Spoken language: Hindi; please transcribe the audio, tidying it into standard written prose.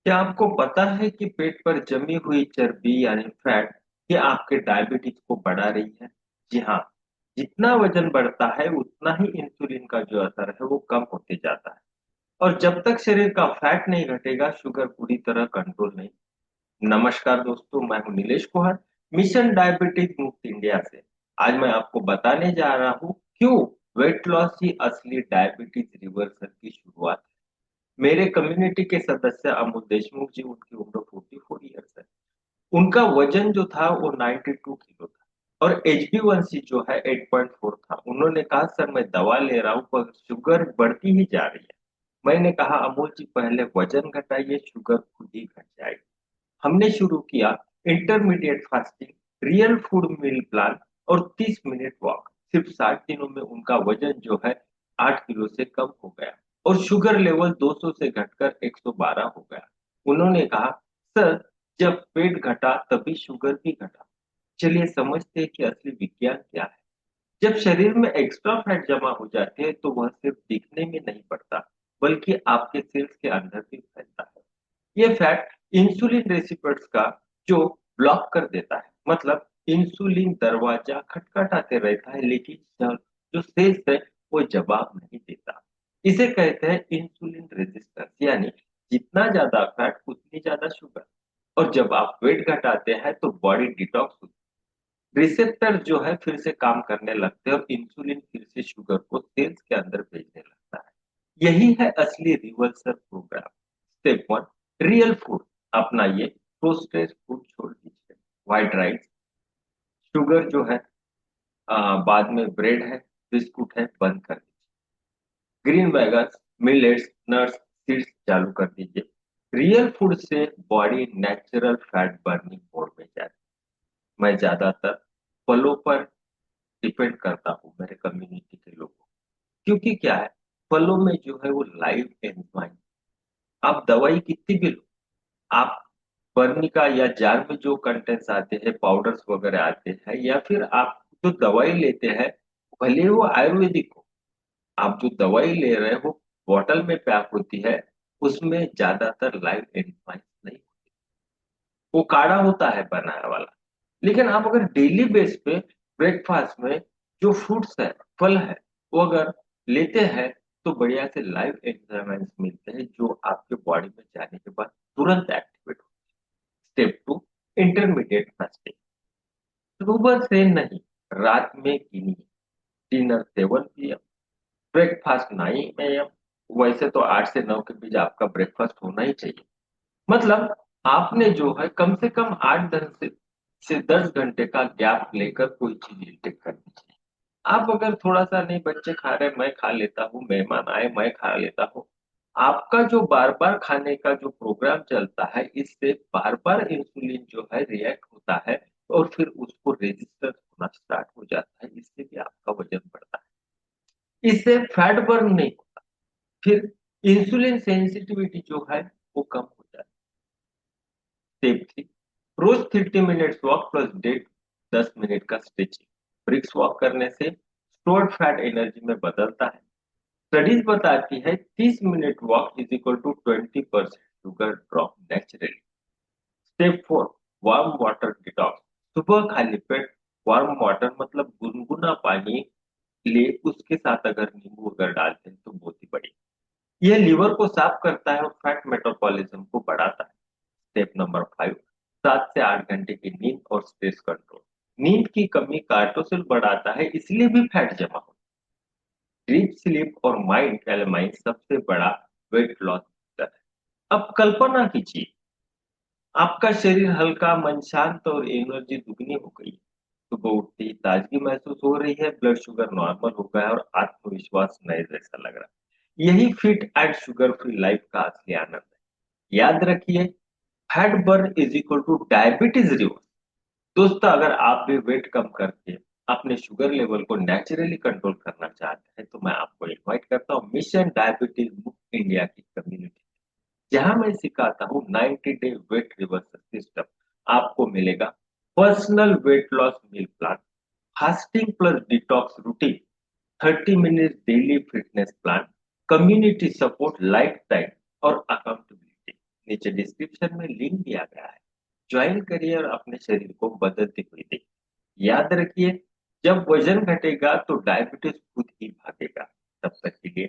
क्या आपको पता है कि पेट पर जमी हुई चर्बी यानी फैट ये आपके डायबिटीज को बढ़ा रही है? जी हाँ, जितना वजन बढ़ता है उतना ही इंसुलिन का जो असर है वो कम होते जाता है। और जब तक शरीर का फैट नहीं घटेगा, शुगर पूरी तरह कंट्रोल नहीं। नमस्कार दोस्तों, मैं हूं नीलेश कुमार, मिशन डायबिटीज मुक्त इंडिया से। आज मैं आपको बताने जा रहा हूँ क्यों वेट लॉस ही असली डायबिटीज रिवर्सल की शुरुआत है। मेरे कम्युनिटी के सदस्य अमूल देशमुख जी, उनकी उम्र 44 ईयर्स है। उनका वजन जो था वो 92 किलो था और HbA1c जो है 8.4 था। उन्होंने कहा, सर मैं दवा ले रहा हूँ पर शुगर बढ़ती ही जा रही है। मैंने कहा, अमूल जी पहले वजन घटाइए, शुगर खुद ही घट जाएगी। हमने शुरू किया intermediate fasting, real food meal plan और 30 मिनट वॉक। सिर्फ 60 दिनों में उनका वजन जो है 8 किलो से कम हो गया और शुगर लेवल 200 से घटकर 112 हो गया। उन्होंने कहा, सर जब पेट घटा तभी शुगर भी घटा। चलिए समझते हैं कि असली विज्ञान क्या है। जब शरीर में एक्स्ट्रा फैट जमा हो जाती है तो वह सिर्फ दिखने में नहीं पड़ता, बल्कि आपके सेल्स के अंदर भी फैलता है। ये फैट इंसुलिन रेसिप्टर्स का जो ब्लॉक कर देता है, मतलब इंसुलिन दरवाजा खटखटाते रहता है, लेकिन जो सेल्स है वो जवाब नहीं देता। इसे कहते हैं इंसुलिन रेजिस्टेंस, यानी जितना ज्यादा फैट उतनी ज्यादा शुगर। और जब आप वेट घटाते हैं तो बॉडी डिटॉक्स होती है, रिसेप्टर जो है फिर से काम करने लगते हैं और इंसुलिन फिर से शुगर को सेल्स के अंदर भेजने लगता है। यही है असली reversal programme. Step one, real food अपनाइए। प्रोसेस्ड फूड छोड़ दीजिए। व्हाइट राइस, शुगर जो है, बाद में ब्रेड है, बिस्कुट है, बंद कर दीजिए। Green vegans, millets, nuts, seeds चालू कर दीजिए। रियल फूड से body natural fat burning mode में जाए। मैं ज्यादातर फलों पर डिपेंड करता हूँ मेरे कम्युनिटी के लोगों, क्योंकि क्या है, फलों में जो है वो लाइव एंजाइम। आप दवाई कितनी भी लो, आप वर्मिका या जार में जो कंटेंट्स आते हैं, पाउडर्स वगैरह आते हैं, या फिर आप जो दवाई लेते हैं, भले वो आयुर्वेदिक हो, आप जो दवाई ले रहे हो बॉटल में पैक होती है, उसमें ज्यादातर लाइव एंजाइम नहीं, वो काढ़ा होता है बनाया वाला। लेकिन आप अगर डेली बेस पे ब्रेकफास्ट में जो फ्रूट्स है, फल है, वो अगर लेते हैं तो बढ़िया से लाइव एंजाइम्स मिलते हैं जो आपके बॉडी में जाने के बाद तुरंत एक्टिवेट हो। Step two, intermediate fasting. सुबह से नहीं, रात में गिनिए। Dinner 7 PM, breakfast 9 AM। वैसे तो 8 से 9 के बीच आपका ब्रेकफास्ट होना ही चाहिए। मतलब आपने जो है कम से कम 8 से 10 घंटे का गैप लेकर कोई चीज इंटेक करनी चाहिए। आप अगर थोड़ा सा, नहीं बच्चे खा रहे मैं खा लेता हूँ, मेहमान आए मैं खा लेता हूँ, आपका जो बार बार खाने का जो प्रोग्राम चलता है, इससे बार बार इंसुलिन जो है रिएक्ट होता है और फिर उसको रेजिस्टेंस होना स्टार्ट हो जाता है। इससे भी आपका वजन बढ़ता है, इससे फैट बर्न नहीं होता, फिर इंसुलिन सेंसिटिविटी जो है वो कम हो जाती है। स्टेप थ्री, रोज 30 minutes walk plus date 10 minute का स्ट्रेचिंग। ब्रिक्स वॉक करने से स्टोर्ड फैट एनर्जी में बदलता है। स्टडीज बताती है 30 minute walk is equal to 20% sugar drop naturally. Step four, warm water detox. सुबह खाली पेट वार्म वाटर, मतलब गुनगुना पानी ले, उसके साथ अगर नींबू अगर डालते हैं तो बहुत ही बढ़िया। यह लीवर को साफ करता है और फैट मेटाबॉलिज्म को बढ़ाता है। स्टेप नंबर 5, 7 से 8 घंटे की नींद और स्ट्रेस कंट्रोल। नींद की कमी कार्टोसिल बढ़ाता है, इसलिए भी फैट जमा होता है। डीप स्लीप और माइंड कैलेमाइन सबसे बड़ा वेट लॉस है। अब कल्पना कीजिए, आपका शरीर हल्का, मन शांत और एनर्जी दुगनी हो गई। सुबह उठते ही ताजगी महसूस हो रही है, ब्लड शुगर नॉर्मल हो गया है और आत्मविश्वास नए जैसा लग रहा है। यही fit and sugar free life का असली आनंद है। याद रखिए, fat burn is equal two diabetes reverse. दोस्तों, अगर आप भी वेट कम करके अपने शुगर लेवल को नेचुरली कंट्रोल करना चाहते हैं तो मैं आपको इनवाइट करता हूँ मिशन डायबिटीज मुक्त इंडिया की कम्युनिटी, जहां मैं सिखाता हूँ 90 डे वेट रिवर्सल सिस्टम। आपको मिलेगा personal weight loss meal plan, fasting plus detox routine, 30 minute daily fitness plan, community support, lifetime और अकाउंटेबिलिटी। नीचे डिस्क्रिप्शन में लिंक दिया गया है। ज्वाइन करिए और अपने शरीर को बदलते हुए देखिए। याद रखिए, जब वजन घटेगा तो डायबिटीज खुद ही भागेगा। तब तक के लिए